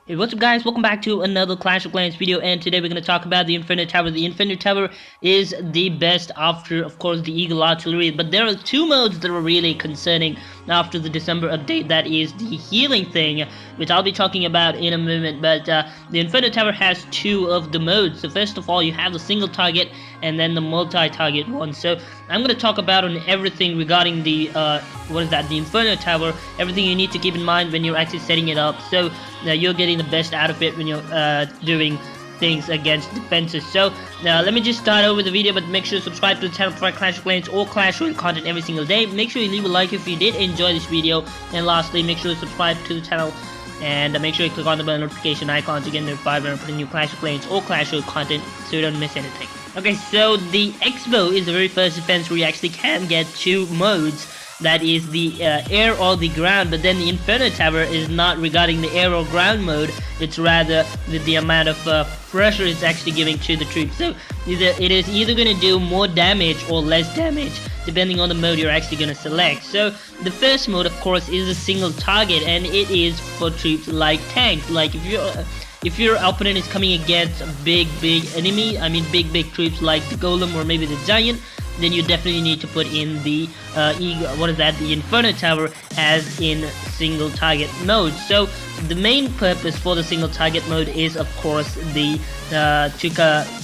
Hey, what's up guys, welcome back to another Clash of Clans video, and today we're going to talk about the Inferno Tower. The Inferno Tower is the best after, of course, the Eagle Artillery, but there are two modes that are really concerning after the December update. That is the healing thing, which I'll be talking about in a moment, but the Inferno Tower has two of the modes. So first of all, you have the single target and then the multi-target one. So I'm going to talk about on everything regarding the, the Inferno Tower, everything you need to keep in mind when you're actually setting it up. So you're getting the best out of it when you're doing things against defenses. So let me just start over the video, but make sure to subscribe to the channel for Clash of Clans or Clash Royale content every single day. Make sure you leave a like if you did enjoy this video, and lastly, make sure to subscribe to the channel and make sure you click on the bell notification icon to get notified when I put in new Clash of Clans or Clash Royale content so you don't miss anything. Okay, so the X-Bow is the very first defense where you actually can get two modes. That is the air or the ground, but then the Inferno Tower is not regarding the air or ground mode. It's rather the amount of pressure it's actually giving to the troops. So it is either going to do more damage or less damage depending on the mode you're actually going to select. So the first mode, of course, is a single target, and it is for troops like tanks. Like if your opponent is coming against a big enemy, I mean big troops like the Golem or maybe the Giant, then you definitely need to put in the the Inferno Tower as in single target mode. So the main purpose for the single target mode is, of course, the to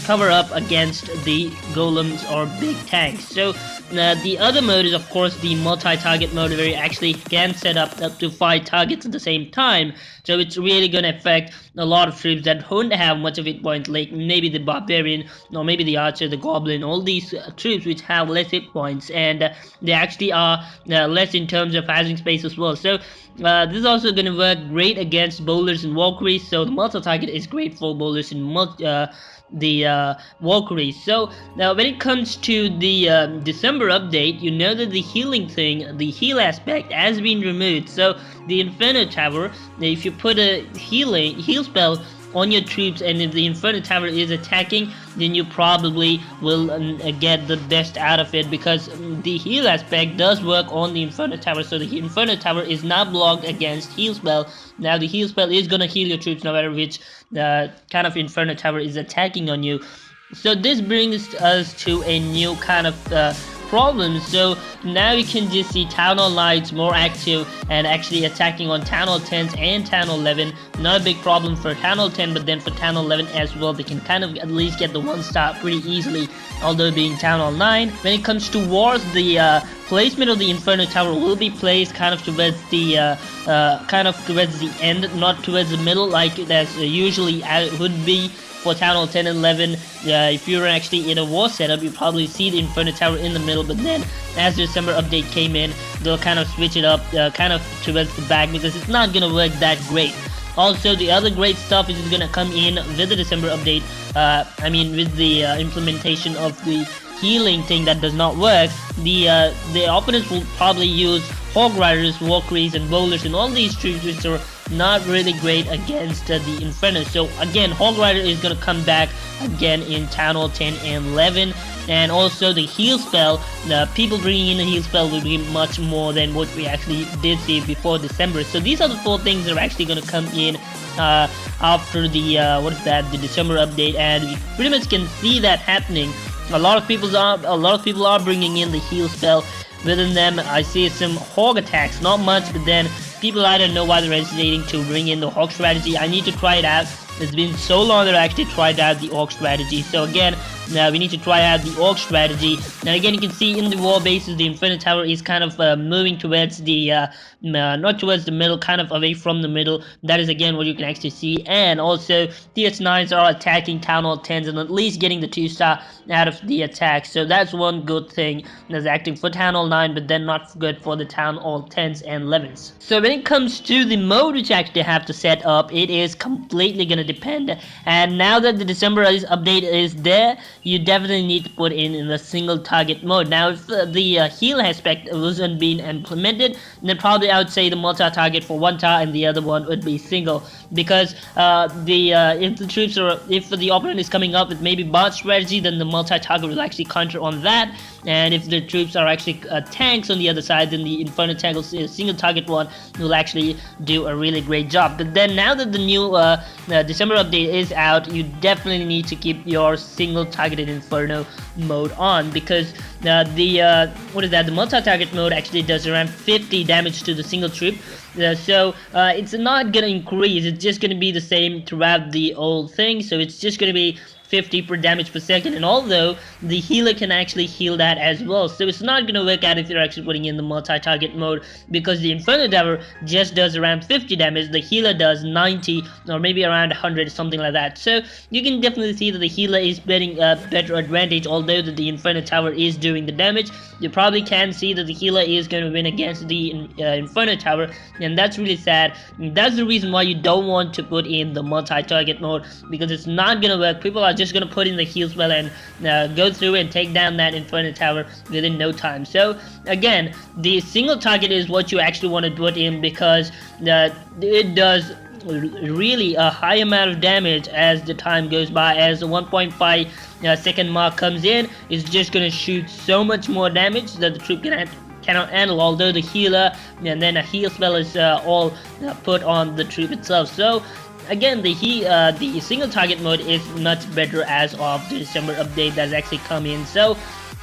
cover up against the golems or big tanks. So the other mode is, of course, the multi-target mode, where you actually can set up to 5 targets at the same time. So it's really going to affect a lot of troops that don't have much of hit points, like maybe the Barbarian or maybe the Archer, the Goblin, all these troops which have less hit points, and they actually are less in terms of housing space as well. So this is also going to work great against bowlers and Valkyries. So the multi-target is great for bowlers and Valkyries. So now when it comes to the December update, you know that the healing thing, the heal aspect, has been removed. So the Inferno Tower, if you put a heal spell on your troops, and if the Inferno Tower is attacking, then you probably will get the best out of it, because the heal aspect does work on the Inferno Tower. So the Inferno Tower is not blocked against heal spell. Now the heal spell is gonna heal your troops no matter which kind of Inferno Tower is attacking on you. So this brings us to a new kind of problems. So now you can just see Town Hall Knights more active and actually attacking on Town Hall 10s and Town Hall 11. Not a big problem for Town Hall 10, but then for Town Hall 11 as well, they can kind of at least get the 1-star pretty easily, although being Town Hall 9. When it comes to wars, the placement of the Inferno Tower will be placed kind of towards the end, not towards the middle like as usually would be for Town Hall 10 and 11. If you're actually in a war setup, you probably see the Inferno Tower in the middle, but then as the December update came in, they'll kind of switch it up kind of towards the back, because it's not gonna work that great. Also, the other great stuff is gonna come in with the December update. I mean, with the implementation of the healing thing that does not work, the opponents will probably use Hog Riders, Valkyries, and Bowlers, and all these troops which are not really great against the Inferno. So again, Hog Rider is going to come back again in Town Hall 10 and 11. And also the heal spell, people bringing in the heal spell will be much more than what we actually did see before December. So these are the 4 things that are actually going to come in after the the December update, and we pretty much can see that happening. A lot of people are bringing in the heal spell. Within them, I see some hog attacks, not much, but then people, I don't know why they're hesitating to bring in the hog strategy. I need to try it out. It's been so long that I actually tried out the hog strategy. So again, we need to try out the hog strategy. And again, you can see in the war bases, the Inferno Tower is kind of moving towards the, not towards the middle, kind of away from the middle. That is again what you can actually see. And also, TS9s are attacking Town Hall 10s and at least getting the 2-star out of the attack. So that's one good thing that's acting for Town Hall 9, but then not good for the Town Hall 10s and 11s. So when it comes to the mode which you actually have to set up, it is completely going to depend. And now that the December update is there, you definitely need to put in the single target mode. Now, if the heal aspect wasn't being implemented, then probably I would say the multi-target for one tower and the other one would be single, because if the troops are, if the opponent is coming up with maybe bot strategy, then the multi-target will actually counter on that. And if the troops are actually tanks on the other side, then the Inferno tank single target one will actually do a really great job. But then now that the new December update is out, you definitely need to keep your single targeted Inferno mode on, because the multi-target mode actually does around 50 damage to the single troop. So it's not gonna increase, it's just gonna be the same throughout the whole thing. So it's just gonna be 50 per damage per second, and although the healer can actually heal that as well, so it's not going to work out if you're actually putting in the multi-target mode, because the Inferno Tower just does around 50 damage, the healer does 90 or maybe around 100, something like that. So you can definitely see that the healer is getting a better advantage, although that the Inferno Tower is doing the damage. You probably can see that the healer is going to win against the Inferno Tower, and that's really sad. That's the reason why you don't want to put in the multi-target mode, because it's not going to work. People are just going to put in the heal spell and go through and take down that Inferno Tower within no time. So again, the single target is what you actually want to put in, because it does really a high amount of damage as the time goes by. As the 1.5 second mark comes in, it's just going to shoot so much more damage that the troop cannot handle, although the healer and then a heal spell is all put on the troop itself. So again, the single target mode is much better as of the December update that's actually come in. So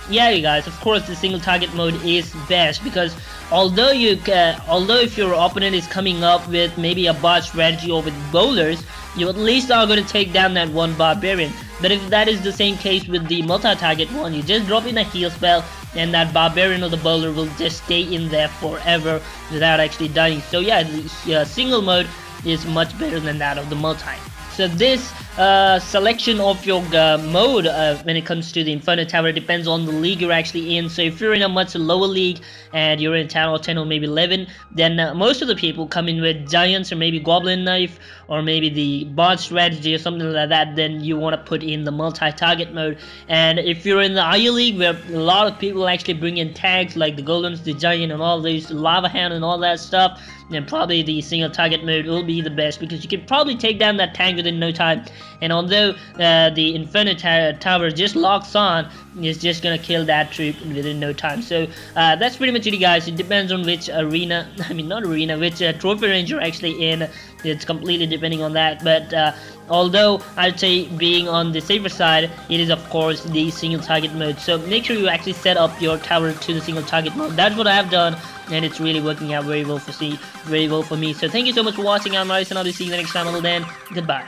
yeah, you guys, of course the single target mode is best, because although if your opponent is coming up with maybe a bot strategy or with bowlers, you at least are going to take down that one barbarian. But if that is the same case with the multi-target one, you just drop in a heal spell and that barbarian or the bowler will just stay in there forever without actually dying. So yeah, the single mode is much better than that of the multi. So this selection of your mode when it comes to the Inferno Tower depends on the league you're actually in. So if you're in a much lower league and you're in 10 or 10 or maybe 11, then most of the people come in with giants or maybe goblin knife or maybe the bot strategy or something like that. Then you want to put in the multi-target mode. And if you're in the higher league where a lot of people actually bring in tags like the golems, the giant and all these lava hand and all that stuff, then probably the single target mode will be the best, because you can probably take down that tank within no time. And although the Inferno Tower just locks on, it's just gonna kill that troop within no time. So that's pretty much it, guys. It depends on which arena, which trophy range you're actually in. It's completely depending on that. But although I'd say being on the safer side, it is of course the single target mode. So make sure you actually set up your tower to the single target mode. That's what I have done, and it's really working out very well for me. So thank you so much for watching. I'm Ayrus, and I'll be seeing you next time. Until then, goodbye.